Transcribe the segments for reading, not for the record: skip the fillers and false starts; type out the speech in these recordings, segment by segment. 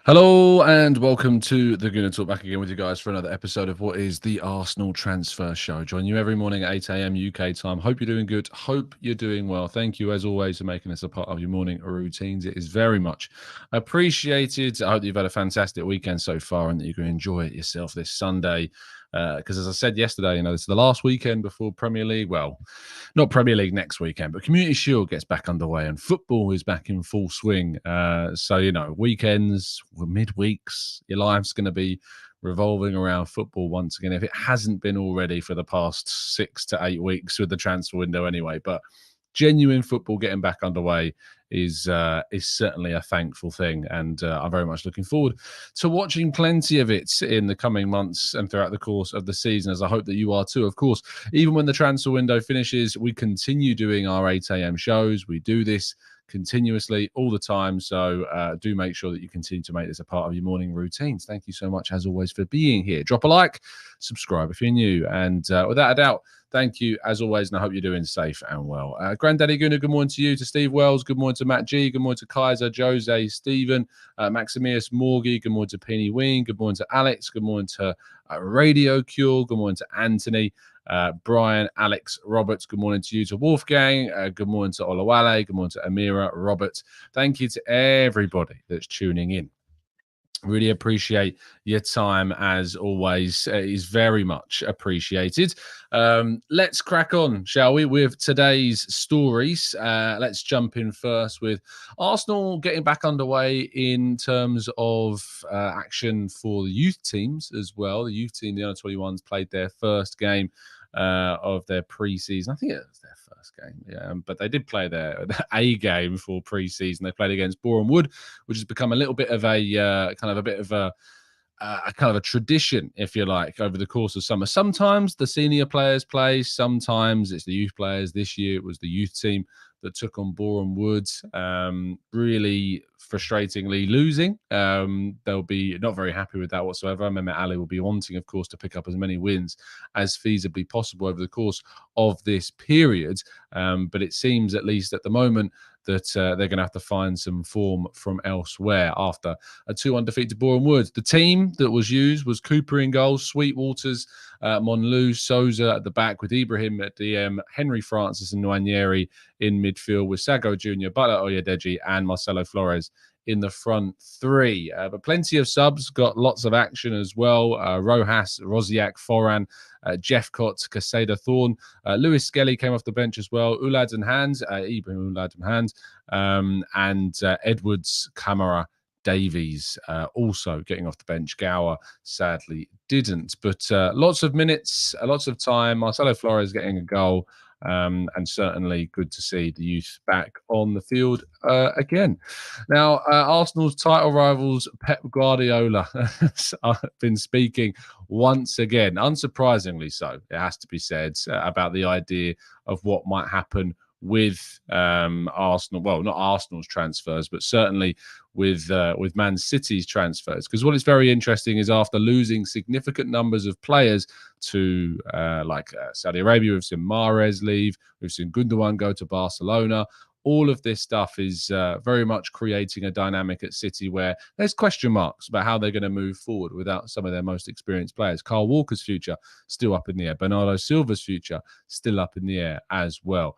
Hello and welcome to the Gooner Talk, back again with you guys for another episode of what is the Arsenal Transfer Show. Join you every morning at 8 a.m. UK time. Hope you're doing good. Hope you're doing well. Thank you as always for making this a part of your morning routines. It is very much appreciated. I hope you've had a fantastic weekend so far and that you can enjoy it yourself this Sunday. Because as I said yesterday, this is the last weekend before Premier League. Well, not Premier League next weekend, but Community Shield gets back underway and football is back in full swing. So, weekends, midweeks, your life's going to be revolving around football once again, if it hasn't been already for the past 6 to 8 weeks with the transfer window anyway. But genuine football getting back underway is certainly a thankful thing, and I'm very much looking forward to watching plenty of it in the coming months and throughout the course of the season, as I hope that you are too. Of course, even when the transfer window finishes, we continue doing our 8 a.m. shows. We do this continuously all the time, so do make sure that you continue to make this a part of your morning routines. Thank you so much as always for being here. Drop a like, subscribe if you're new, and without a doubt, thank you as always, and I hope you're doing safe and well. Granddaddy Gooner, good morning to you. To Steve Wells, good morning to Matt G, good morning to Kaiser, Jose, Stephen, Maximius Morgie, good morning to Penny Wing, good morning to Alex, good morning to Radio Cure, good morning to Anthony, Brian, Alex, Roberts, good morning to you. To Wolfgang, good morning to Olawale, good morning to Amira, Robert. Thank you to everybody that's tuning in. Really appreciate your time as always. It is very much appreciated. Let's crack on, shall we, with today's stories. Let's jump in first with Arsenal getting back underway in terms of action for the youth teams as well. The youth team, the under-21s, played their first game of their pre-season. I think it was their first game, but they did play their A game for pre-season. They played against Boreham Wood, which has become a little bit of a kind of a tradition, if you like, over the course of summer. Sometimes the senior players play, sometimes it's the youth players. This year it was the youth team that took on Boreham Wood, really frustratingly losing. They'll be not very happy with that whatsoever. Mehmet Ali will be wanting, of course, to pick up as many wins as feasibly possible over the course of this period. But it seems, at least at the moment, that they're going to have to find some form from elsewhere after a 2-1 defeat to Boreham Wood. The team that was used was Cooper in goals, Sweetwaters, Monlu, Souza at the back, with Ibrahim at DM, Henry Francis and Nwaneri in midfield, with Sago Jr., Butler Oyedeji and Marcelo Flores in the front three. But plenty of subs, got lots of action as well. Rojas, Rosiak, Foran, Jeffcott, Caseda Thorne. Lewis Skelly came off the bench as well. Ulad and Hand, Ibrahim Ulad and Hand, and Edwards, Camara, Davies also getting off the bench. Gower sadly didn't, but lots of minutes, lots of time. Marcelo Flores getting a goal. And certainly good to see the youth back on the field again. Now, Arsenal's title rivals Pep Guardiola has been speaking once again, unsurprisingly so, it has to be said, about the idea of what might happen with Arsenal. Well, not Arsenal's transfers, but certainly with Man City's transfers. Because what is very interesting is, after losing significant numbers of players to Saudi Arabia, we've seen Mahrez leave, we've seen Gundogan go to Barcelona. All of this stuff is very much creating a dynamic at City where there's question marks about how they're going to move forward without some of their most experienced players. Kyle Walker's future still up in the air. Bernardo Silva's future still up in the air as well.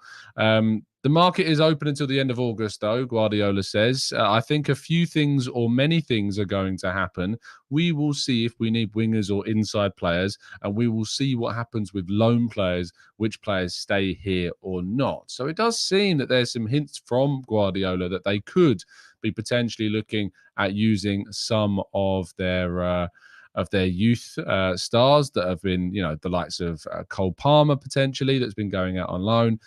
The market is open until the end of August, though, Guardiola says. I think a few things or many things are going to happen. We will see if we need wingers or inside players, and we will see what happens with loan players, which players stay here or not. So it does seem that there's some hints from Guardiola that they could be potentially looking at using some of their youth stars that have been, the likes of Cole Palmer potentially, that's been going out on loan.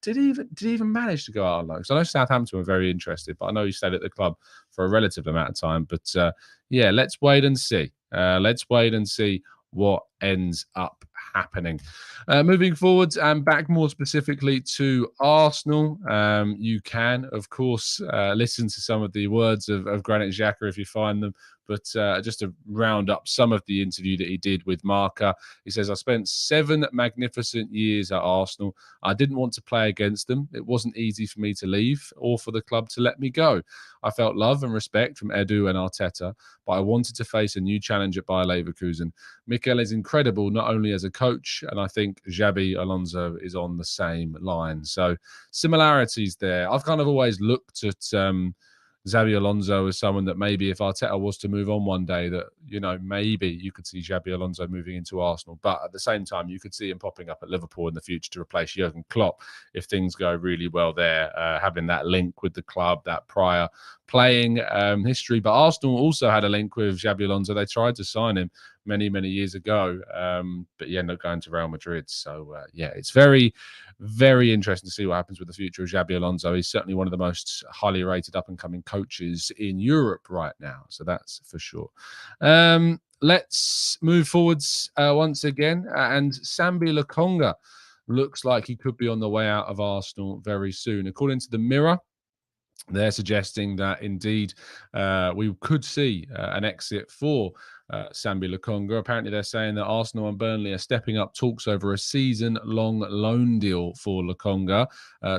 Did he even manage to go out on loan? Because I know Southampton were very interested, but I know he stayed at the club for a relative amount of time. But let's wait and see. Let's wait and see what ends up happening. Moving forwards and back more specifically to Arsenal, you can, of course, listen to some of the words of Granit Xhaka if you find them But just to round up some of the interview that he did with Marca, he says, I spent 7 magnificent years at Arsenal. I didn't want to play against them. It wasn't easy for me to leave or for the club to let me go. I felt love and respect from Edu and Arteta, but I wanted to face a new challenge at Bayer Leverkusen. Mikel is incredible, not only as a coach, and I think Xabi Alonso is on the same line. So similarities there. I've kind of always looked at Xabi Alonso as someone that maybe if Arteta was to move on one day, that, you know, maybe you could see Xabi Alonso moving into Arsenal. But at the same time, you could see him popping up at Liverpool in the future to replace Jurgen Klopp if things go really well there, having that link with the club, that prior playing history. But Arsenal also had a link with Xabi Alonso. They tried to sign him many years ago, but he ended up going to Real Madrid. So it's very, very interesting to see what happens with the future of Xabi Alonso. He's certainly one of the most highly rated up and coming coaches in Europe right now, so that's for sure. Let's move forwards once again, and Sambi Lokonga looks like he could be on the way out of Arsenal very soon. According to the Mirror, they're suggesting that indeed we could see an exit for Sambi Lokonga. Apparently, they're saying that Arsenal and Burnley are stepping up talks over a season-long loan deal for Lokonga.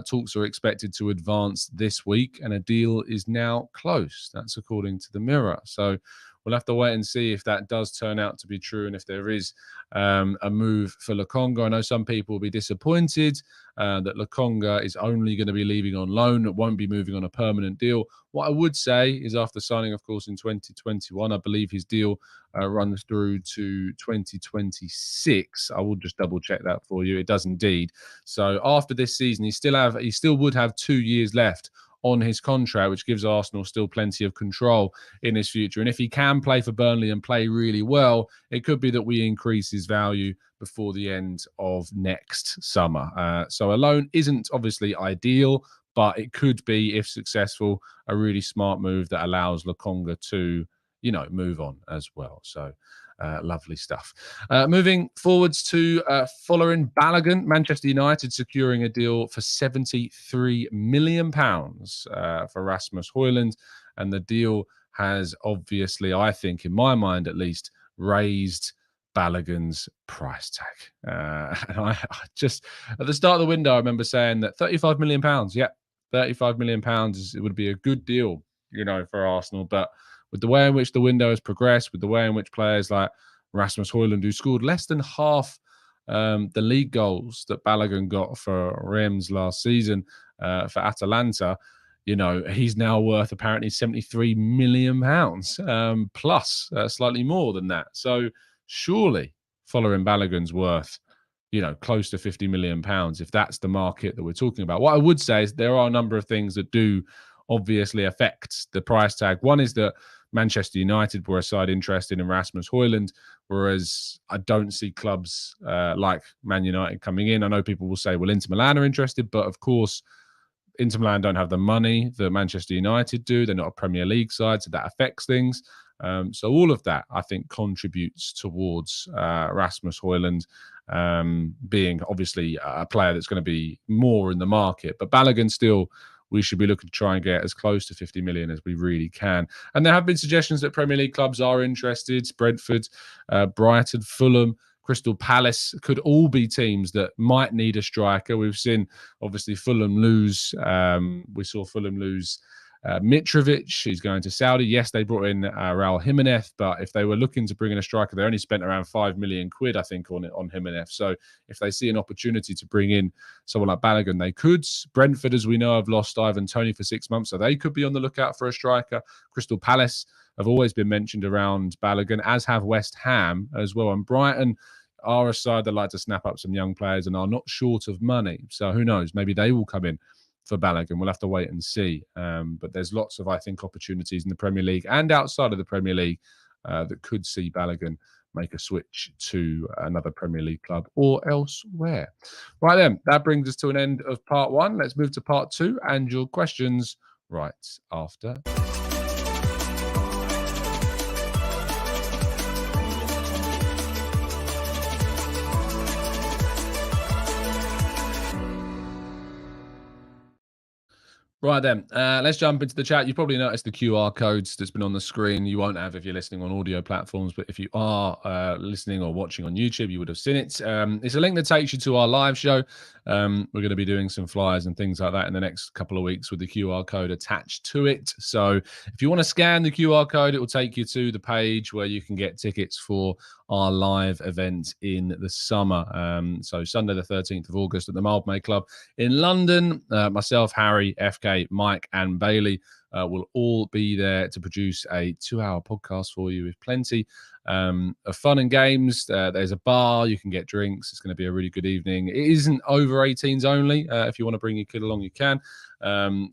Talks are expected to advance this week, and a deal is now close. That's according to the Mirror. So we'll have to wait and see if that does turn out to be true and if there is a move for Lokonga. I know some people will be disappointed that Lokonga is only going to be leaving on loan. It won't be moving on a permanent deal. What I would say is after signing, of course, in 2021, I believe his deal runs through to 2026. I will just double check that for you. It does indeed. So after this season, he still would have 2 years left on his contract, which gives Arsenal still plenty of control in his future. And if he can play for Burnley and play really well, it could be that we increase his value before the end of next summer. So a loan isn't obviously ideal, but it could be, if successful, a really smart move that allows Lokonga to, you know, move on as well. So lovely stuff. Moving forwards to Folarin Balogun, Manchester United securing a deal for £73 million for Rasmus Højlund. And the deal has obviously, I think, in my mind at least, raised Balogun's price tag. And I just, at the start of the window, I remember saying that £35 million, £35 million, it would be a good deal, you know, for Arsenal. But with the way in which the window has progressed, with the way in which players like Rasmus Højlund, who scored less than half the league goals that Balogun got for Reims last season for Atalanta, you know, he's now worth apparently £73 million plus slightly more than that. So surely Folarin Balogun's worth, you know, close to £50 million if that's the market that we're talking about. What I would say is there are a number of things that do obviously affect the price tag. One is that Manchester United were a side interested in Rasmus Højlund, whereas I don't see clubs like Man United coming in. I know people will say, well, Inter Milan are interested, but of course, Inter Milan don't have the money that Manchester United do. They're not a Premier League side, so that affects things. So all of that, I think, contributes towards Rasmus Højlund being obviously a player that's going to be more in the market. But Balogun still, we should be looking to try and get as close to 50 million as we really can. And there have been suggestions that Premier League clubs are interested. Brentford, Brighton, Fulham, Crystal Palace could all be teams that might need a striker. We've seen, obviously, Fulham lose. We saw Fulham lose Mitrovic. He's going to Saudi. Yes, they brought in Raul Jimenez, but if they were looking to bring in a striker, they only spent around £5 million, I think, on Jimenez. So if they see an opportunity to bring in someone like Balogun, they could. Brentford, as we know, have lost Ivan Toney for 6 months, so they could be on the lookout for a striker. Crystal Palace have always been mentioned around Balogun, as have West Ham as well. And Brighton are a side that like to snap up some young players and are not short of money. So who knows? Maybe they will come in for Balogun. We'll have to wait and see. But there's lots of, I think, opportunities in the Premier League and outside of the Premier League that could see Balogun make a switch to another Premier League club or elsewhere. Right then, that brings us to an end of part one. Let's move to part two and your questions right after. Right then, let's jump into the chat. You probably noticed the QR codes that's been on the screen. You won't have if you're listening on audio platforms, but if you are listening or watching on YouTube, you would have seen it. It's a link that takes you to our live show. We're going to be doing some flyers and things like that in the next couple of weeks with the QR code attached to it. So if you want to scan the QR code, it will take you to the page where you can get tickets for our live event in the summer. So Sunday the 13th of August at the Mildmay Club in London. Myself, Harry, FK, Mike and Bailey will all be there to produce a 2-hour podcast for you with plenty of fun and games. There's a bar, you can get drinks. It's going to be a really good evening. It isn't over 18s only. If you want to bring your kid along, you can.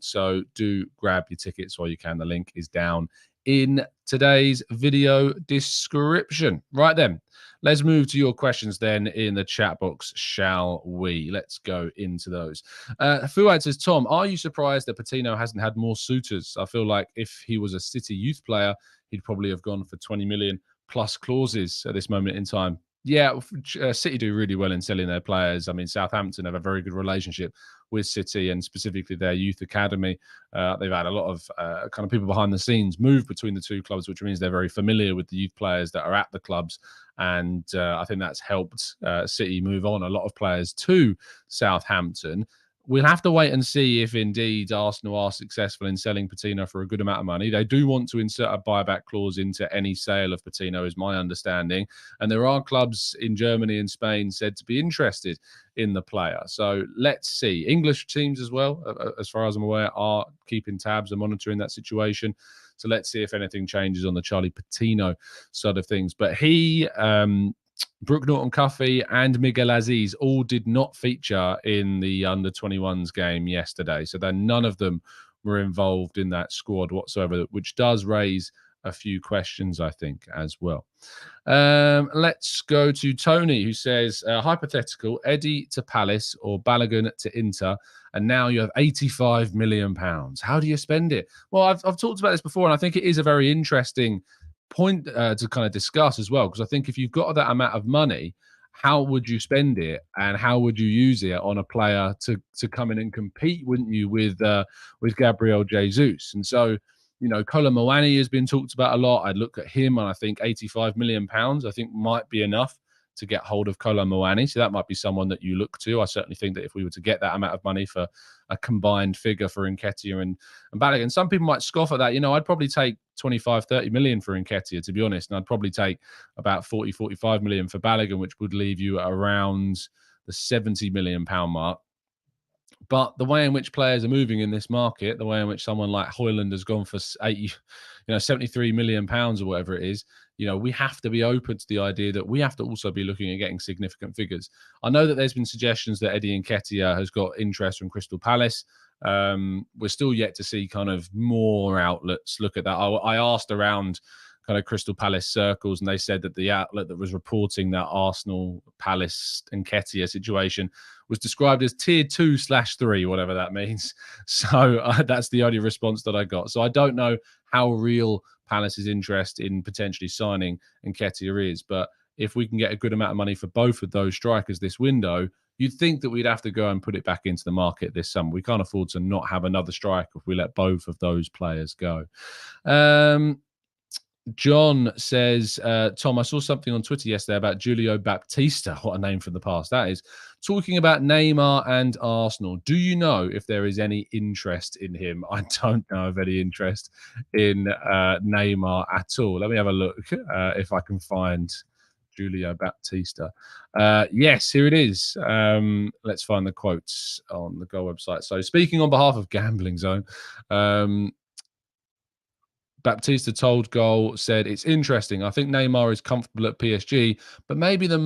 So do grab your tickets while you can. The link is down in today's video description. Right then, let's move to your questions then in the chat box, shall we? Let's go into those. Fuad says, Tom, are you surprised that Patino hasn't had more suitors? I feel like if he was a City youth player, he'd probably have gone for 20 million plus clauses at this moment in time. Yeah, City do really well in selling their players. I mean, Southampton have a very good relationship with City and specifically their youth academy. They've had a lot of kind of people behind the scenes move between the two clubs, which means they're very familiar with the youth players that are at the clubs. And I think that's helped City move on a lot of players to Southampton. We'll have to wait and see if indeed Arsenal are successful in selling Patino for a good amount of money. They do want to insert a buyback clause into any sale of Patino, is my understanding. And there are clubs in Germany and Spain said to be interested in the player. So let's see. English teams as well, as far as I'm aware, are keeping tabs and monitoring that situation. So let's see if anything changes on the Charlie Patino side of things. But he... Brooke Norton-Cuffy and Miguel Aziz all did not feature in the under-21s game yesterday. So then none of them were involved in that squad whatsoever, which does raise a few questions, I think, as well. Let's go to Tony, who says, hypothetical, Eddie to Palace or Balogun to Inter, and now you have £85 million. How do you spend it? Well, I've talked about this before, and I think it is a very interesting point to kind of discuss as well, because I think if you've got that amount of money, how would you spend it and how would you use it on a player to come in and compete, wouldn't you, with Gabriel Jesus? And so, you know, Kolo Muani has been talked about a lot. I'd look at him and I think £85 million I think might be enough to get hold of Kolo Muani. So that might be someone that you look to. I certainly think that if we were to get that amount of money for a combined figure for Nketiah and Balogun, some people might scoff at that. You know, I'd probably take 25, 30 million for Nketiah, to be honest. And I'd probably take about 40, 45 million for Balogun, which would leave you at around the £70 million mark. But the way in which players are moving in this market, the way in which someone like Højlund has gone for 73 million pounds or whatever it is, you know, we have to be open to the idea that we have to also be looking at getting significant figures. I know that there's been suggestions that Eddie Nketiah has got interest from Crystal Palace. We're still yet to see kind of more outlets look at that. I asked around kind of Crystal Palace circles, and they said that the outlet that was reporting that Arsenal Palace Nketiah situation was described as tier 2/3, whatever that means. So that's the only response that I got. So I don't know how real Palace's interest in potentially signing Nketiah is, but if we can get a good amount of money for both of those strikers this window, you'd think that we'd have to go and put it back into the market this summer. We can't afford to not have another striker if we let both of those players go. John says, Tom, I saw something on Twitter yesterday about Julio Baptista. What a name from the past that is. Talking about Neymar and Arsenal. Do you know if there is any interest in him? I don't know of any interest in Neymar at all. Let me have a look if I can find Julio Baptista. Yes, here it is. Let's find the quotes on the Goal website. So speaking on behalf of Gambling Zone, Baptista told Goal, said, it's interesting. I think Neymar is comfortable at PSG, but maybe the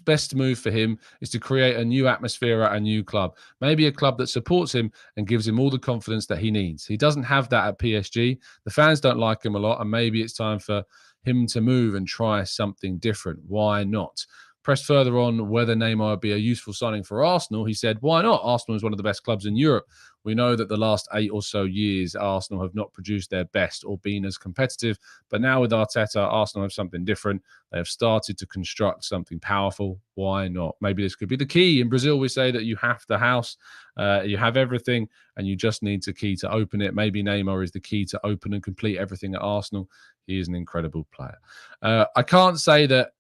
best move for him is to create a new atmosphere at a new club. Maybe a club that supports him and gives him all the confidence that he needs. He doesn't have that at PSG. The fans don't like him a lot, and maybe it's time for him to move and try something different. Why not? Pressed further on whether Neymar would be a useful signing for Arsenal, he said, why not? Arsenal is one of the best clubs in Europe. We know that the last 8 or so years, Arsenal have not produced their best or been as competitive. But now with Arteta, Arsenal have something different. They have started to construct something powerful. Why not? Maybe this could be the key. In Brazil, we say that you have the house, you have everything, and you just need the key to open it. Maybe Neymar is the key to open and complete everything at Arsenal. He is an incredible player. I can't say that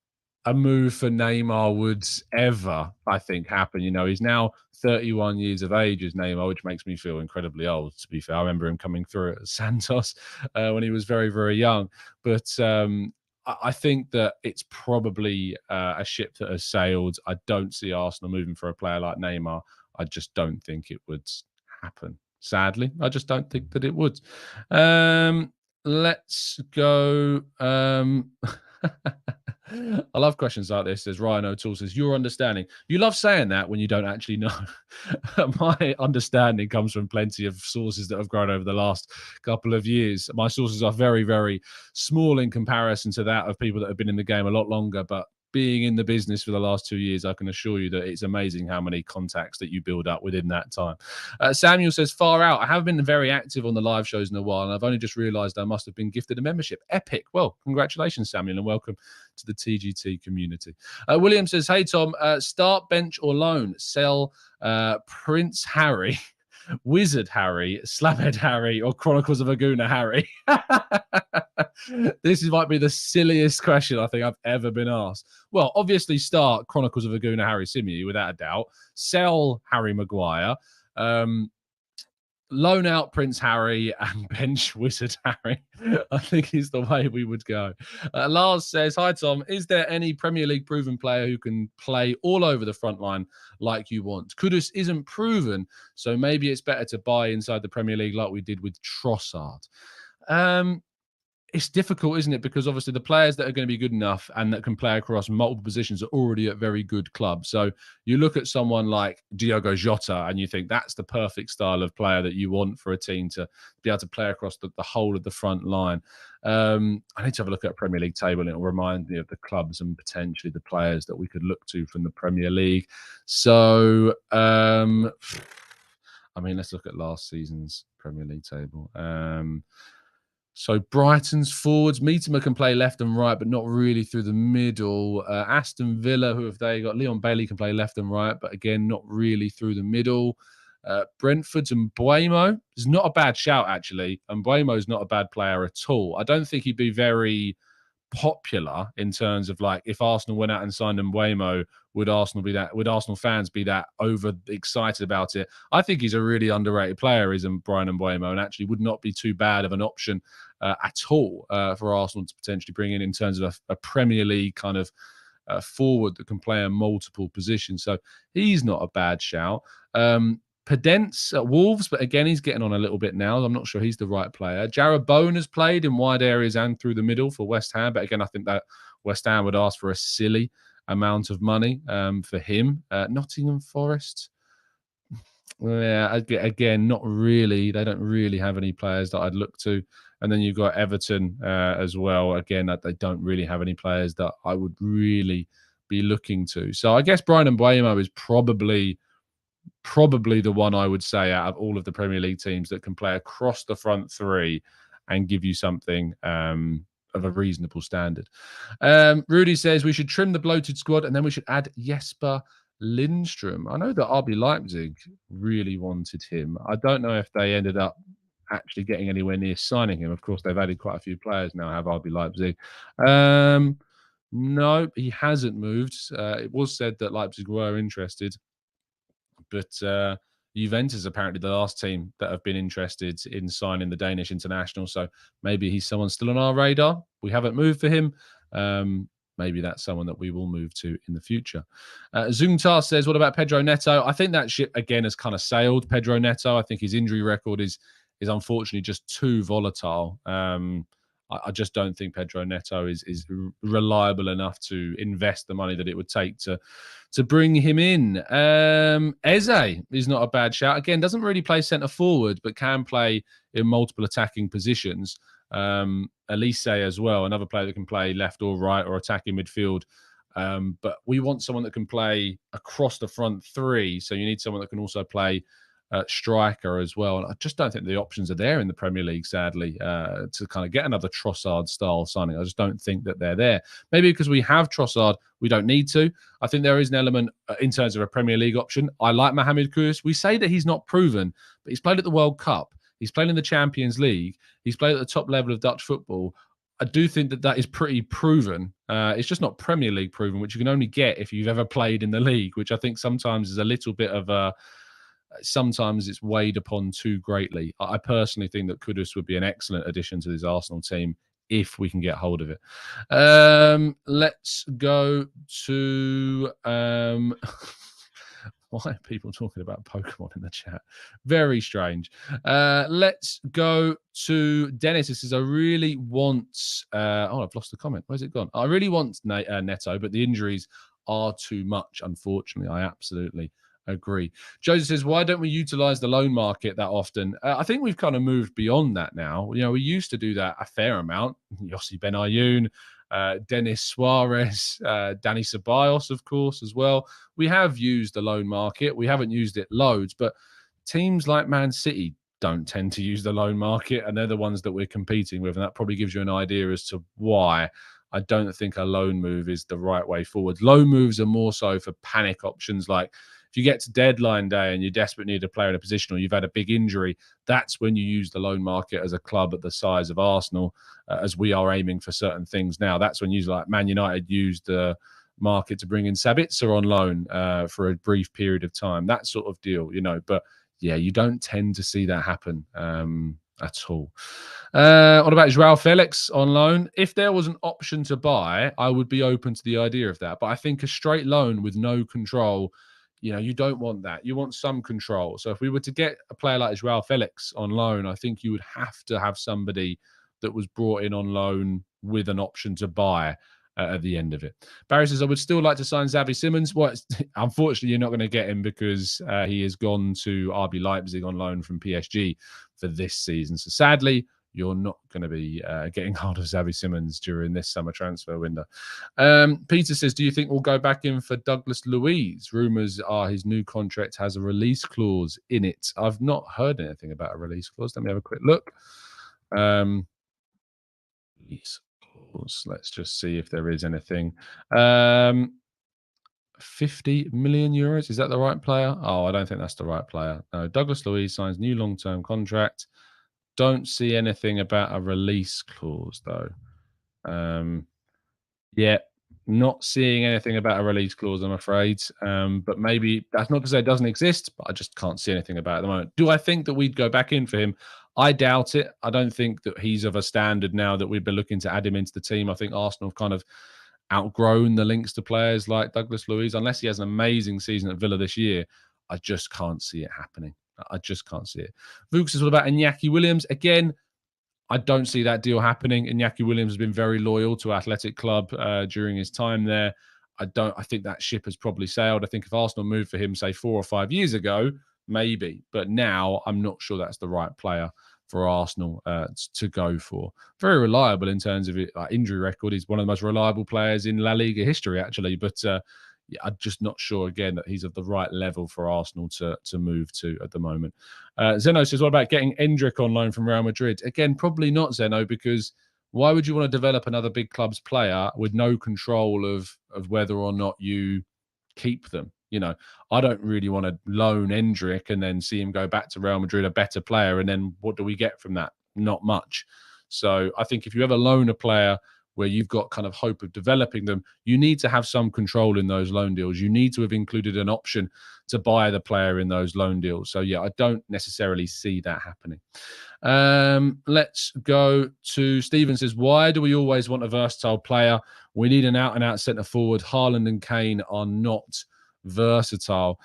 a move for Neymar would ever, I think, happen. You know, he's now 31 years of age as Neymar, which makes me feel incredibly old, to be fair. I remember him coming through at Santos when he was very, very young. But I think that it's probably a ship that has sailed. I don't see Arsenal moving for a player like Neymar. I just don't think it would happen. Sadly, I just don't think that it would. Let's go. I love questions like this. As Ryan O'Toole says, your understanding. You love saying that when you don't actually know. My understanding comes from plenty of sources that have grown over the last couple of years. My sources are very, very small in comparison to that of people that have been in the game a lot longer. But being in the business for the last 2 years, I can assure you that it's amazing how many contacts that you build up within that time. Samuel says, far out. I haven't been very active on the live shows in a while, and I've only just realized I must have been gifted a membership. Epic. Well, congratulations, Samuel, and welcome to the TGT community. William says, hey, Tom, start, bench, or loan. Sell Prince Harry, Wizard Harry, Slabhead Harry, or Chronicles of a Gooner Harry. This might be the silliest question I think I've ever been asked. Well, obviously start Chronicles of a Gooner Harry Simeon, without a doubt. Sell Harry Maguire. Loan out Prince Harry and bench Wizard Harry. I think is the way we would go. Lars says, hi, Tom. Is there any Premier League proven player who can play all over the front line like you want? Kudus isn't proven, so maybe it's better to buy inside the Premier League like we did with Trossard. It's difficult, isn't it? Because obviously the players that are going to be good enough and that can play across multiple positions are already at very good clubs. So you look at someone like Diogo Jota and you think that's the perfect style of player that you want for a team to be able to play across the whole of the front line. I need to have a look at a Premier League table and it'll remind me of the clubs and potentially the players that we could look to from the Premier League. So, I mean, let's look at last season's Premier League table. So Brighton's forwards, Mitoma can play left and right, but not really through the middle. Aston Villa, who have they got? Leon Bailey can play left and right, but again, not really through the middle. Brentford's and Mbeumo is not a bad shout, actually. And Mbeumo is not a bad player at all. I don't think he'd be very popular in terms of like if Arsenal went out and signed Mbeumo, would Arsenal fans be that over excited about it? I think he's a really underrated player, isn't Brian Mbeumo, and actually would not be too bad of an option at all for Arsenal to potentially bring in terms of a Premier League kind of forward that can play in multiple positions. So he's not a bad shout. Pedence at Wolves, but again, he's getting on a little bit now. I'm not sure he's the right player. Jarrod Bowen has played in wide areas and through the middle for West Ham, but again, I think that West Ham would ask for a silly amount of money for him. Nottingham Forest, yeah, again, not really. They don't really have any players that I'd look to. And then you've got Everton as well. Again, they don't really have any players that I would really be looking to. So I guess Brian Mbeumo is probably the one I would say out of all of the Premier League teams that can play across the front three and give you something of a reasonable standard. Rudy says we should trim the bloated squad and then we should add Jesper Lindstrom. I know that RB Leipzig really wanted him. I don't know if they ended up actually getting anywhere near signing him. Of course, they've added quite a few players now, have RB Leipzig. No, he hasn't moved. It was said that Leipzig were interested. But Juventus apparently the last team that have been interested in signing the Danish international. So maybe he's someone still on our radar. We haven't moved for him. Maybe that's someone that we will move to in the future. Zungtar says, what about Pedro Neto? I think that ship, again, has kind of sailed. Pedro Neto, I think his injury record is unfortunately just too volatile. I just don't think Pedro Neto is reliable enough to invest the money that it would take to bring him in. Eze is not a bad shout. Again, doesn't really play centre forward, but can play in multiple attacking positions. Elise as well, another player that can play left or right or attack in midfield. But we want someone that can play across the front three. So you need someone that can also play striker as well. And I just don't think the options are there in the Premier League, sadly, to kind of get another Trossard style signing. I just don't think that they're there. Maybe because we have Trossard, we don't need to. I think there is an element in terms of a Premier League option. I like Mohamed Kudus. We say that he's not proven, but he's played at the World Cup. He's played in the Champions League. He's played at the top level of Dutch football. I do think that that is pretty proven. It's just not Premier League proven, which you can only get if you've ever played in the league, which I think sometimes is a little bit of a... Sometimes it's weighed upon too greatly. I personally think that Kudus would be an excellent addition to this Arsenal team if we can get hold of it. Let's go to... Why are people talking about Pokemon in the chat? Very strange. Let's go to Dennis. This is, I really want... I've lost the comment. Where's it gone? I really want Neto, but the injuries are too much, unfortunately. I absolutely agree. Joseph says, why don't we utilize the loan market that often? I think we've kind of moved beyond that now. You know, we used to do that a fair amount. Yossi Benayoun, Denis Suarez, Danny Ceballos, of course, as well. We have used the loan market. We haven't used it loads, but teams like Man City don't tend to use the loan market, and they're the ones that we're competing with, and that probably gives you an idea as to why I don't think a loan move is the right way forward. Loan moves are more so for panic options, like if you get to deadline day and you desperately need a player in a position or you've had a big injury, that's when you use the loan market as a club at the size of Arsenal, as we are aiming for certain things now. That's when you, like Man United, used the market to bring in Sabitzer on loan for a brief period of time, that sort of deal, you know. But yeah, you don't tend to see that happen at all. What about Joao Felix on loan? If there was an option to buy, I would be open to the idea of that. But I think a straight loan with no control, you know, you don't want that. You want some control. So if we were to get a player like Joao Felix on loan, I think you would have to have somebody that was brought in on loan with an option to buy at the end of it. Barry says, I would still like to sign Xavi Simons. Well, unfortunately, you're not going to get him because he has gone to RB Leipzig on loan from PSG for this season. So sadly, you're not going to be getting hold of Xavi Simons during this summer transfer window. Peter says, do you think we'll go back in for Douglas Luiz? Rumours are his new contract has a release clause in it. I've not heard anything about a release clause. Let me have a quick look. Release clause. Let's just see if there is anything. 50 million euros. Is that the right player? Oh, I don't think that's the right player. No, Douglas Luiz signs new long-term contract. Don't see anything about a release clause, though. Yeah, not seeing anything about a release clause, I'm afraid. But maybe that's not to say it doesn't exist, but I just can't see anything about it at the moment. Do I think that we'd go back in for him? I doubt it. I don't think that he's of a standard now that we'd be looking to add him into the team. I think Arsenal have kind of outgrown the links to players like Douglas Luiz. Unless he has an amazing season at Villa this year, I just can't see it happening. I just can't see it. Vooks says, what about Iñaki Williams? Again, I don't see that deal happening. Iñaki Williams has been very loyal to Athletic Club during his time there. I think that ship has probably sailed. I think if Arsenal moved for him, say 4 or 5 years ago, maybe. But now I'm not sure that's the right player for Arsenal to go for. Very reliable in terms of injury record. He's one of the most reliable players in La Liga history, actually. But yeah, I'm just not sure, again, that he's of the right level for Arsenal to move to at the moment. Zeno says, what about getting Endrick on loan from Real Madrid? Again, probably not, Zeno, because why would you want to develop another big club's player with no control of whether or not you keep them? You know, I don't really want to loan Endrick and then see him go back to Real Madrid, a better player, and then what do we get from that? Not much. So I think if you ever loan a player where you've got kind of hope of developing them, you need to have some control in those loan deals. You need to have included an option to buy the player in those loan deals. So, yeah, I don't necessarily see that happening. Let's go to Stephen says, why do we always want a versatile player? We need an out-and-out centre-forward. Haaland and Kane are not versatile.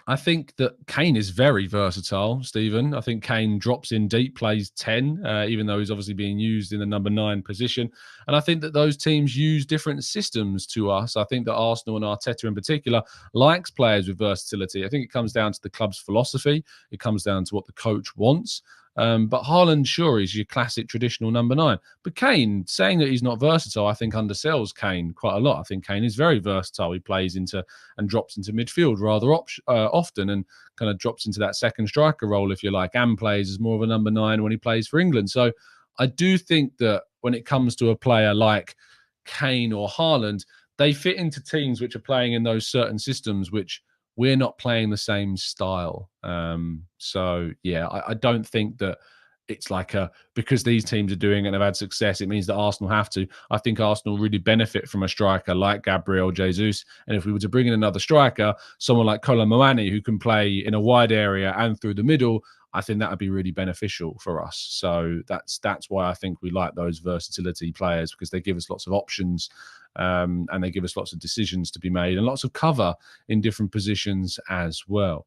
I think that Kane is very versatile, Stephen. I think Kane drops in deep, plays 10, even though he's obviously being used in the number 9 position. And I think that those teams use different systems to us. I think that Arsenal and Arteta in particular likes players with versatility. I think it comes down to the club's philosophy. It comes down to what the coach wants. But Haaland, sure, is your classic traditional number 9. But Kane, saying that he's not versatile, I think undersells Kane quite a lot. I think Kane is very versatile. He plays into and drops into midfield rather often, and kind of drops into that second striker role, if you like, and plays as more of a number 9 when he plays for England. So I do think that when it comes to a player like Kane or Haaland, they fit into teams which are playing in those certain systems which we're not playing the same style. So yeah, I don't think that it's like because these teams are doing it and have had success, it means that Arsenal have to. I think Arsenal really benefit from a striker like Gabriel Jesus. And if we were to bring in another striker, someone like Kolo Muani, who can play in a wide area and through the middle, I think that would be really beneficial for us. So that's why I think we like those versatility players, because they give us lots of options, and they give us lots of decisions to be made and lots of cover in different positions as well.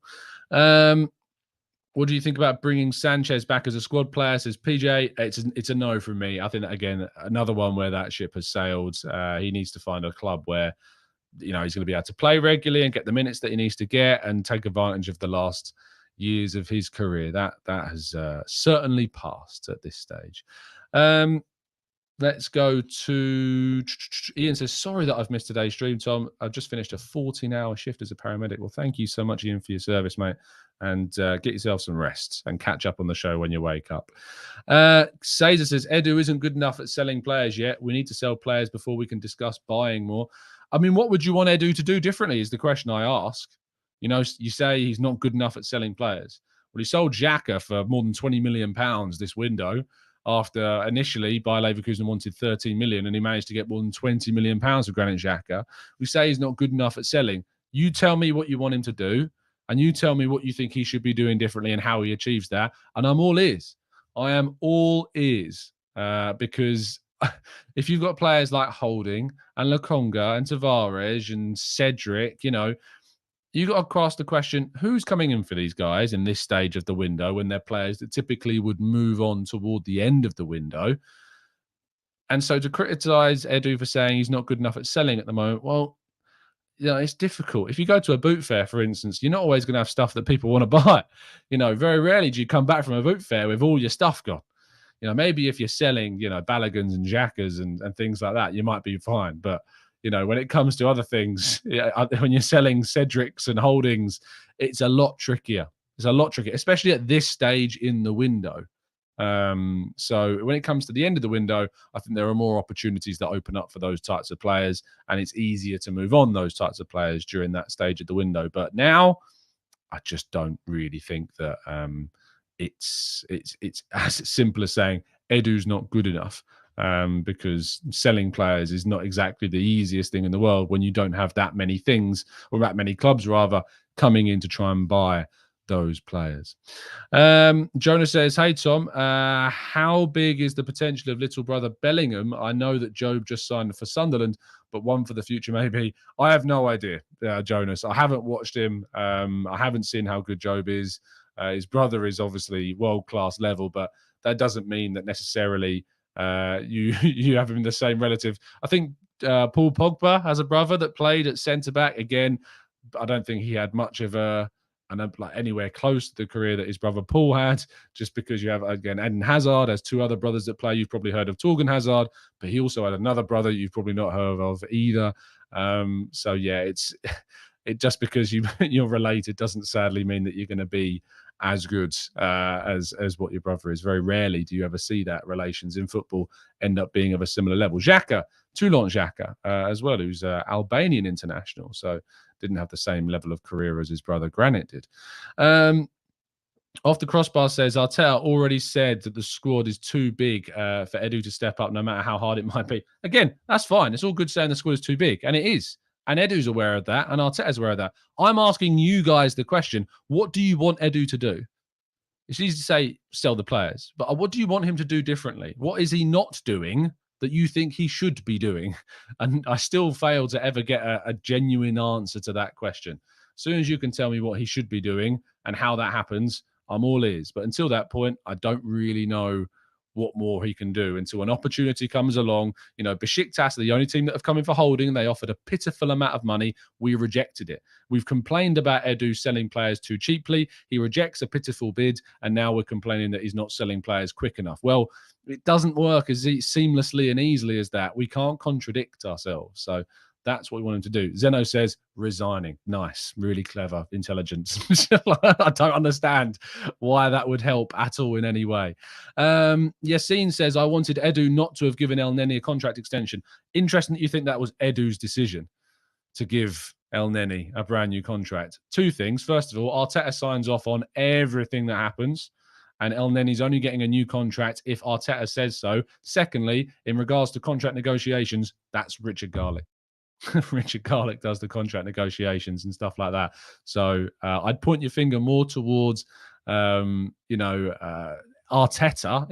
What do you think about bringing Sanchez back as a squad player? Says PJ. It's a no from me. I think that, again, another one where that ship has sailed. He needs to find a club where, you know, he's going to be able to play regularly and get the minutes that he needs to get and take advantage of the last years of his career. That has certainly passed at this stage. Let's go to Ian. Says, sorry that I've missed today's stream, Tom. I've just finished a 14-hour shift as a paramedic. Well, thank you so much, Ian, for your service, mate. And get yourself some rest and catch up on the show when you wake up. Caesar says, Edu isn't good enough at selling players yet. We need to sell players before we can discuss buying more. I mean, what would you want Edu to do differently is the question I ask. You know, you say he's not good enough at selling players. Well, he sold Xhaka for more than £20 million this window, after initially Bayer Leverkusen wanted 13 million, and he managed to get more than 20 million pounds for Granit Xhaka. We say he's not good enough at selling. You tell me what you want him to do, and you tell me what you think he should be doing differently and how he achieves that. And I'm all ears. I am all ears, because if you've got players like Holding and Lokonga and Tavares and Cedric, you know, you got to ask the question, who's coming in for these guys in this stage of the window when they're players that typically would move on toward the end of the window? And so to criticize Edu for saying he's not good enough at selling at the moment, well, you know, it's difficult. If you go to a boot fair, for instance, you're not always going to have stuff that people want to buy. You know, very rarely do you come back from a boot fair with all your stuff gone. You know, maybe if you're selling, you know, Baloguns and Xhakas and things like that, you might be fine. But you know, when it comes to other things, when you're selling Cedrics and Holdings, it's a lot trickier. It's a lot trickier, especially at this stage in the window. So when it comes to the end of the window, I think there are more opportunities that open up for those types of players, and it's easier to move on those types of players during that stage of the window. But now, I just don't really think that it's as simple as saying Edu's not good enough. Because selling players is not exactly the easiest thing in the world when you don't have that many things, or that many clubs rather, coming in to try and buy those players. Jonah says, hey Tom, how big is the potential of little brother Bellingham? I know that Job just signed for Sunderland, but one for the future maybe. I have no idea, Jonas. I haven't watched him. I haven't seen how good Job is. His brother is obviously world-class level, but that doesn't mean that necessarily you have him in the same relative. I think Paul Pogba has a brother that played at centre-back. Again, I don't think he had much of like anywhere close to the career that his brother Paul had, just because you have, again, Eden Hazard has two other brothers that play. You've probably heard of Torgan Hazard, but he also had another brother you've probably not heard of either. So yeah, it just because you're related doesn't sadly mean that you're going to be as good as what your brother is. Very rarely do you ever see that relations in football end up being of a similar level. Xhaka, Toulon Xhaka, as well, who's Albanian international, so didn't have the same level of career as his brother Granit did. Off the crossbar says, Arteta already said that the squad is too big for Edu to step up, no matter how hard it might be. Again, that's fine. It's all good saying the squad is too big, and it is. And Edu's aware of that, and Arteta's aware of that. I'm asking you guys the question, what do you want Edu to do? It's easy to say, sell the players, but what do you want him to do differently? What is he not doing that you think he should be doing? And I still fail to ever get a genuine answer to that question. As soon as you can tell me what he should be doing and how that happens, I'm all ears. But until that point, I don't really know what more he can do until an opportunity comes along. Besiktas are the only team that have come in for Holding. They offered a pitiful amount of money. We rejected it. We've complained about Edu selling players too cheaply. He rejects a pitiful bid, and now we're complaining that he's not selling players quick enough. Well, it doesn't work as seamlessly and easily as that. We can't contradict ourselves. So that's what we want him to do. Zeno says resigning. Nice, really clever, intelligence. I don't understand why that would help at all in any way. Yassine says, I wanted Edu not to have given El Neni a contract extension. Interesting that you think that was Edu's decision to give El Neni a brand new contract. Two things. First of all, Arteta signs off on everything that happens, and El Neni's only getting a new contract if Arteta says so. Secondly, in regards to contract negotiations, that's Richard Garlick. Richard Garlick does the contract negotiations and stuff like that. So I'd point your finger more towards, Arteta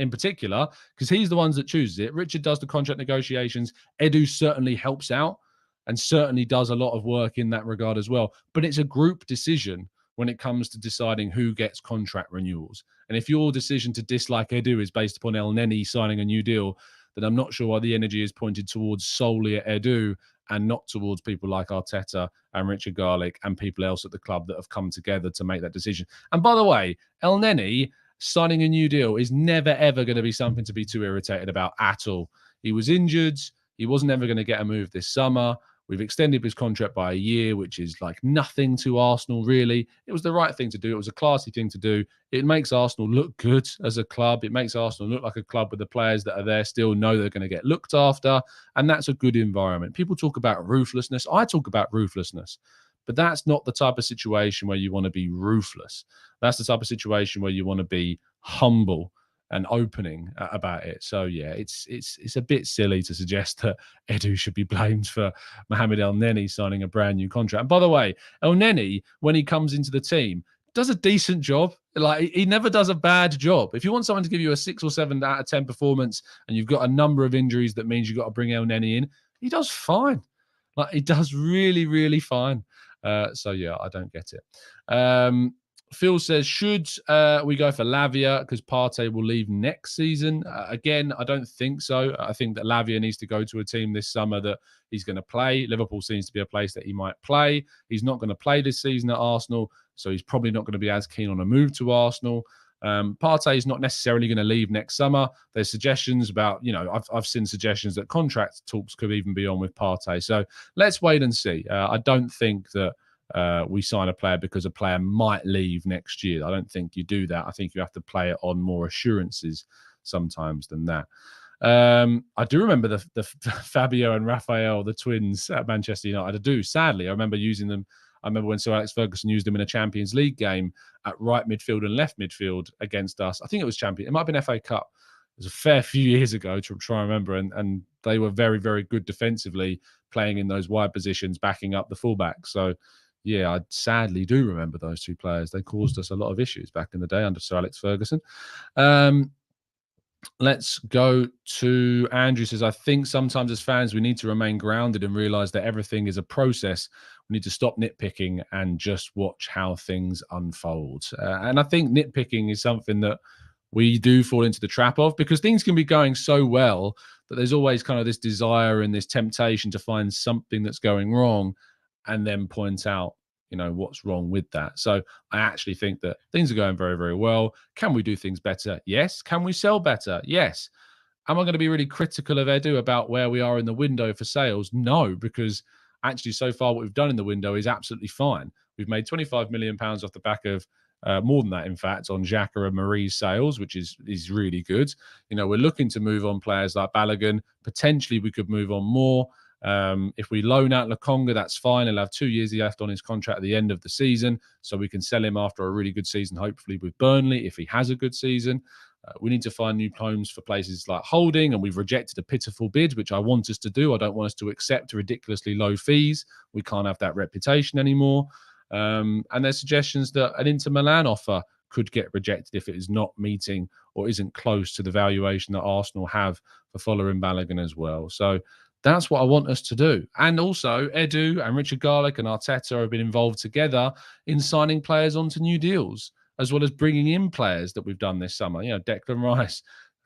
in particular, because he's the ones that chooses it. Richard does the contract negotiations. Edu certainly helps out and certainly does a lot of work in that regard as well. But it's a group decision when it comes to deciding who gets contract renewals. And if your decision to dislike Edu is based upon El Neni signing a new deal, then I'm not sure why the energy is pointed towards solely at Edu and not towards people like Arteta and Richard Garlick and people else at the club that have come together to make that decision. And by the way, El Neni signing a new deal is never, ever going to be something to be too irritated about at all. He was injured. He wasn't ever going to get a move this summer. We've extended his contract by a year, which is like nothing to Arsenal, really. It was the right thing to do. It was a classy thing to do. It makes Arsenal look good as a club. It makes Arsenal look like a club with the players that are there still know they're going to get looked after. And that's a good environment. People talk about ruthlessness. I talk about ruthlessness. But that's not the type of situation where you want to be ruthless. That's the type of situation where you want to be humble and opening about it. So yeah, it's a bit silly to suggest that Edu should be blamed for Mohamed El Neni signing a brand new contract. And by the way, El Neni, when he comes into the team, does a decent job. Like, he never does a bad job. If you want someone to give you a 6 or 7 out of 10 performance and you've got a number of injuries that means you've got to bring El Neni in, he does fine. Like, he does really, really fine. So yeah, I don't get it. Phil says, should we go for Lavia because Partey will leave next season? Again, I don't think so. I think that Lavia needs to go to a team this summer that he's going to play. Liverpool seems to be a place that he might play. He's not going to play this season at Arsenal, so he's probably not going to be as keen on a move to Arsenal. Partey is not necessarily going to leave next summer. There's suggestions about, I've seen suggestions that contract talks could even be on with Partey. So let's wait and see. I don't think that we sign a player because a player might leave next year. I don't think you do that. I think you have to play it on more assurances sometimes than that. I do remember the Fabio and Raphael, the twins at Manchester United. I do. Sadly, I remember using them. I remember when Sir Alex Ferguson used them in a Champions League game at right midfield and left midfield against us. I think it was It might have been FA Cup. It was a fair few years ago to try and remember. And they were very, very good defensively, playing in those wide positions, backing up the fullbacks. So, yeah, I sadly do remember those two players. They caused us a lot of issues back in the day under Sir Alex Ferguson. Let's go to Andrew. Says, I think sometimes as fans, we need to remain grounded and realize that everything is a process. We need to stop nitpicking and just watch how things unfold. And I think nitpicking is something that we do fall into the trap of, because things can be going so well that there's always kind of this desire and this temptation to find something that's going wrong and then point out, what's wrong with that. So I actually think that things are going very, very well. Can we do things better? Yes. Can we sell better? Yes. Am I going to be really critical of Edu about where we are in the window for sales? No, because actually so far what we've done in the window is absolutely fine. We've made £25 million off the back of more than that, in fact, on Xhaka and Marie's sales, which is really good. We're looking to move on players like Balogun. Potentially we could move on more. If we loan out Lokonga, that's fine. He'll have 2 years left on his contract at the end of the season, so we can sell him after a really good season, hopefully with Burnley, if he has a good season. We need to find new homes for places like Holding, and we've rejected a pitiful bid, which I want us to do. I don't want us to accept ridiculously low fees. We can't have that reputation anymore. And there's suggestions that an Inter Milan offer could get rejected if it is not meeting or isn't close to the valuation that Arsenal have for Folarin Balogun as well. So that's what I want us to do. And also, Edu and Richard Garlick and Arteta have been involved together in signing players onto new deals, as well as bringing in players that we've done this summer. Declan Rice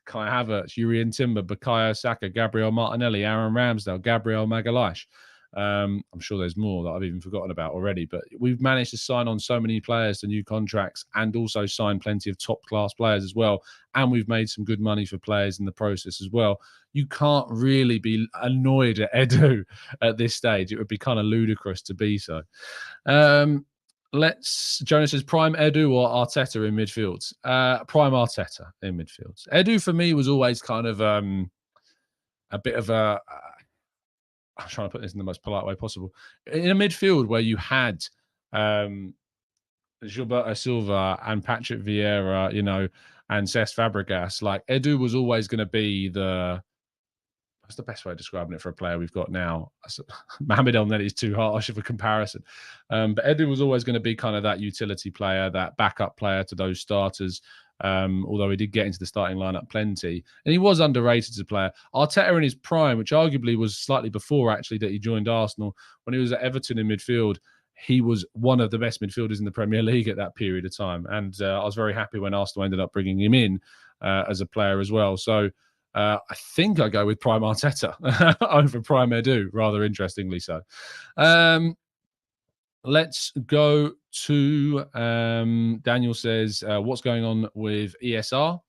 Kai Havertz, Yuri Timber, Bukayo Saka, Gabriel Martinelli, Aaron Ramsdale, Gabriel Magalhaes. I'm sure there's more that I've even forgotten about already, but we've managed to sign on so many players to new contracts and also sign plenty of top-class players as well. And we've made some good money for players in the process as well. You can't really be annoyed at Edu at this stage. It would be kind of ludicrous to be so. Jonas says prime Edu or Arteta in midfield. Prime Arteta in midfield. Edu for me was always kind of a bit of a. I'm trying to put this in the most polite way possible. In a midfield where you had Gilberto Silva and Patrick Vieira, and Cesc Fabregas, like Edu was always going to be what's the best way of describing it for a player we've got now? Mohamed El Neni is too harsh of a comparison. But Edu was always going to be kind of that utility player, that backup player to those starters. Although he did get into the starting lineup plenty. And he was underrated as a player. Arteta in his prime, which arguably was slightly before actually that he joined Arsenal, when he was at Everton in midfield, he was one of the best midfielders in the Premier League at that period of time. And I was very happy when Arsenal ended up bringing him in as a player as well. So I think I go with prime Arteta over prime Edu, rather interestingly so. Let's go to Daniel says, what's going on with ESR? I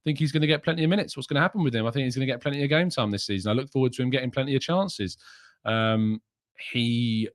think he's going to get plenty of minutes. What's going to happen with him? I think he's going to get plenty of game time this season. I look forward to him getting plenty of chances. He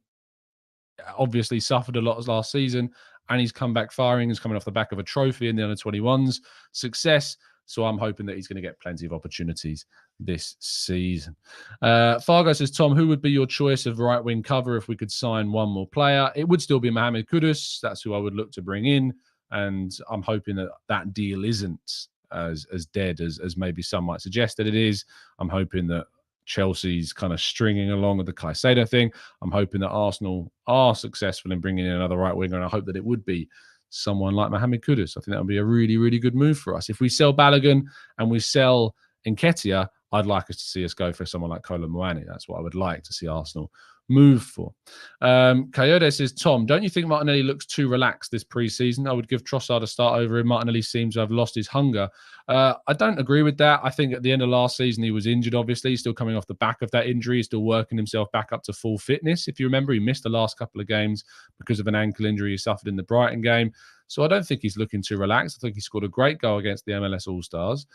obviously suffered a lot last season, and he's come back firing. He's coming off the back of a trophy in the under-21s success. So I'm hoping that he's going to get plenty of opportunities this season. Fargo says, Tom, who would be your choice of right-wing cover if we could sign one more player? It would still be Mohamed Kudus. That's who I would look to bring in. And I'm hoping that that deal isn't as dead as maybe some might suggest that it is. I'm hoping that Chelsea's kind of stringing along with the Caicedo thing. I'm hoping that Arsenal are successful in bringing in another right winger, and I hope that it would be someone like Mohamed Kudus. I think that would be a really, really good move for us. If we sell Balogun and we sell Nketiah, I'd like us to see us go for someone like Kolo Muani. That's what I would like to see Arsenal move for. Coyote says, Tom, don't you think Martinelli looks too relaxed this pre-season? I would give Trossard a start over him. Martinelli seems to have lost his hunger. I don't agree with that. I think at the end of last season, he was injured, obviously. He's still coming off the back of that injury. He's still working himself back up to full fitness. If you remember, he missed the last couple of games because of an ankle injury he suffered in the Brighton game. So I don't think he's looking too relaxed. I think he scored a great goal against the MLS All-Stars.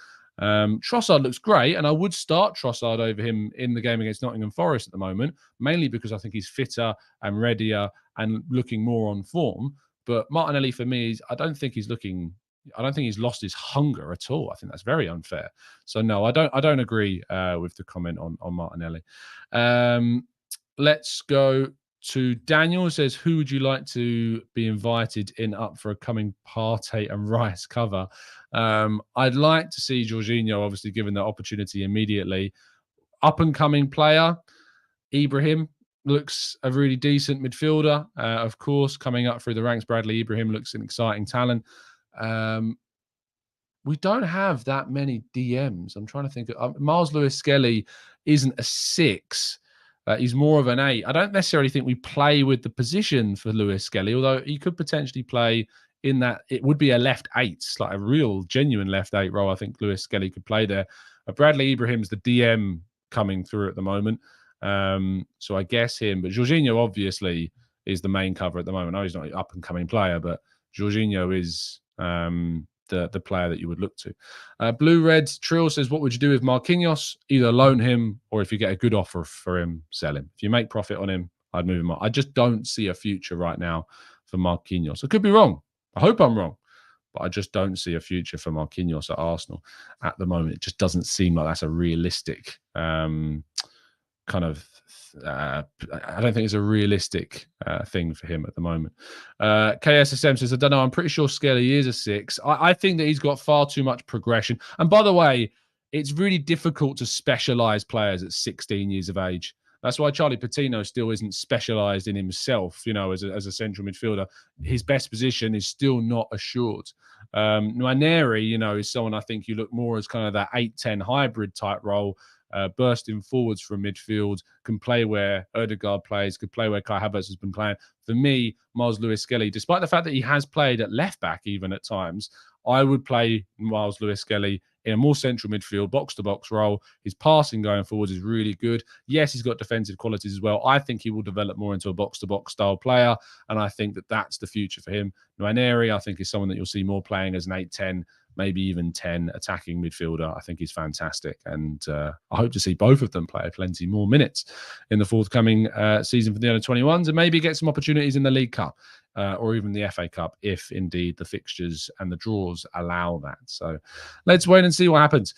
Trossard looks great, and I would start Trossard over him in the game against Nottingham Forest at the moment, mainly because I think he's fitter and readier and looking more on form. But Martinelli, for me, I don't think he's lost his hunger at all. I think that's very unfair. So no, I don't agree with the comment on Martinelli. Let's go to Daniel. Who says, who would you like to be invited in up for a coming Partey and Rice cover? I'd like to see Jorginho, obviously, given the opportunity immediately. Up-and-coming player, Ibrahim looks a really decent midfielder. Of course, coming up through the ranks, Bradley Ibrahim looks an exciting talent. We don't have that many DMs. I'm trying to think. Miles Lewis-Skelly isn't a 6. He's more of an 8. I don't necessarily think we play with the position for Lewis-Skelly, although he could potentially play in that. It would be a left 8, like a real, genuine left 8 role. I think Lewis-Skelly could play there. Bradley Ibrahim's the DM coming through at the moment. So I guess him. But Jorginho, obviously, is the main cover at the moment. I know he's not an up-and-coming player, but Jorginho is the player that you would look to. Blue Red Trill says, what would you do with Marquinhos? Either loan him, or if you get a good offer for him, sell him. If you make profit on him, I'd move him on. I just don't see a future right now for Marquinhos. I could be wrong. I hope I'm wrong. But I just don't see a future for Marquinhos at Arsenal at the moment. It just doesn't seem like that's a realistic kind of I don't think it's a realistic thing for him at the moment. KSSM says, I don't know, I'm pretty sure Skelly is a 6. I think that he's got far too much progression. And by the way, it's really difficult to specialize players at 16 years of age. That's why Charlie Patino still isn't specialized in himself, as a central midfielder. His best position is still not assured. Nwaneri, is someone I think you look more as kind of that 8-10 hybrid type role. Bursting forwards from midfield, can play where Ødegaard plays, could play where Kai Havertz has been playing. For me, Miles Lewis-Skelly, despite the fact that he has played at left back even at times, I would play Miles Lewis-Skelly in a more central midfield, box-to-box role. His passing going forwards is really good. Yes, he's got defensive qualities as well. I think he will develop more into a box-to-box style player, and I think that that's the future for him. Nwaneri, I think, is someone that you'll see more playing as an 8-10, maybe even 10 attacking midfielder. I think he's fantastic, and I hope to see both of them play plenty more minutes in the forthcoming season for the under-21s, and maybe get some opportunities in the League Cup or even the FA Cup, if indeed the fixtures and the draws allow that. So let's wait and see what happens.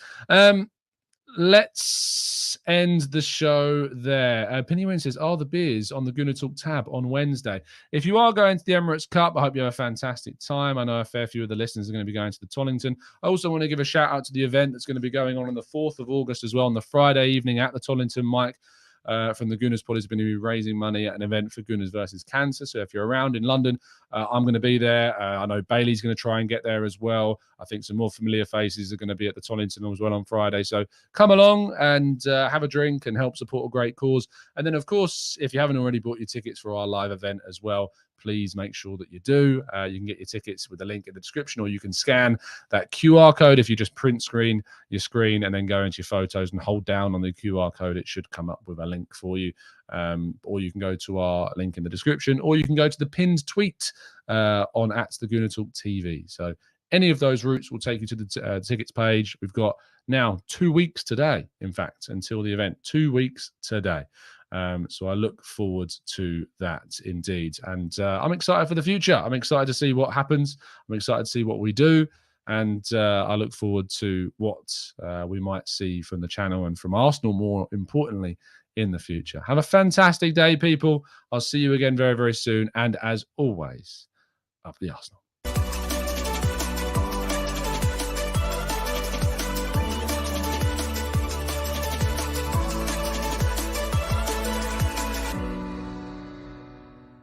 Let's end the show there. Pinywin says, are the beers on the Gooner Talk tab on Wednesday? If you are going to the Emirates Cup, I hope you have a fantastic time. I know a fair few of the listeners are going to be going to the Tollington. I also want to give a shout out to the event that's going to be going on the 4th of August as well, on the Friday evening at the Tollington. Mike from the Gooners Pod is going to be raising money at an event for Gooners versus Cancer. So if you're around in London, I'm going to be there. I know Bailey's going to try and get there as well. I think some more familiar faces are going to be at the Tollington as well on Friday. So come along and have a drink and help support a great cause. And then, of course, if you haven't already bought your tickets for our live event as well, please make sure that you do. You can get your tickets with the link in the description, or you can scan that QR code. If you just print screen your screen and then go into your photos and hold down on the QR code, it should come up with a link for you. Or you can go to our link in the description, or you can go to the pinned tweet on @theGoonerTalkTV. So any of those routes will take you to the tickets page. We've got now 2 weeks today, in fact, until the event. 2 weeks today. So I look forward to that indeed. And I'm excited for the future. I'm excited to see what happens. I'm excited to see what we do. And I look forward to what we might see from the channel and from Arsenal, more importantly, in the future. Have a fantastic day, people. I'll see you again very, very soon. And as always, up the Arsenal.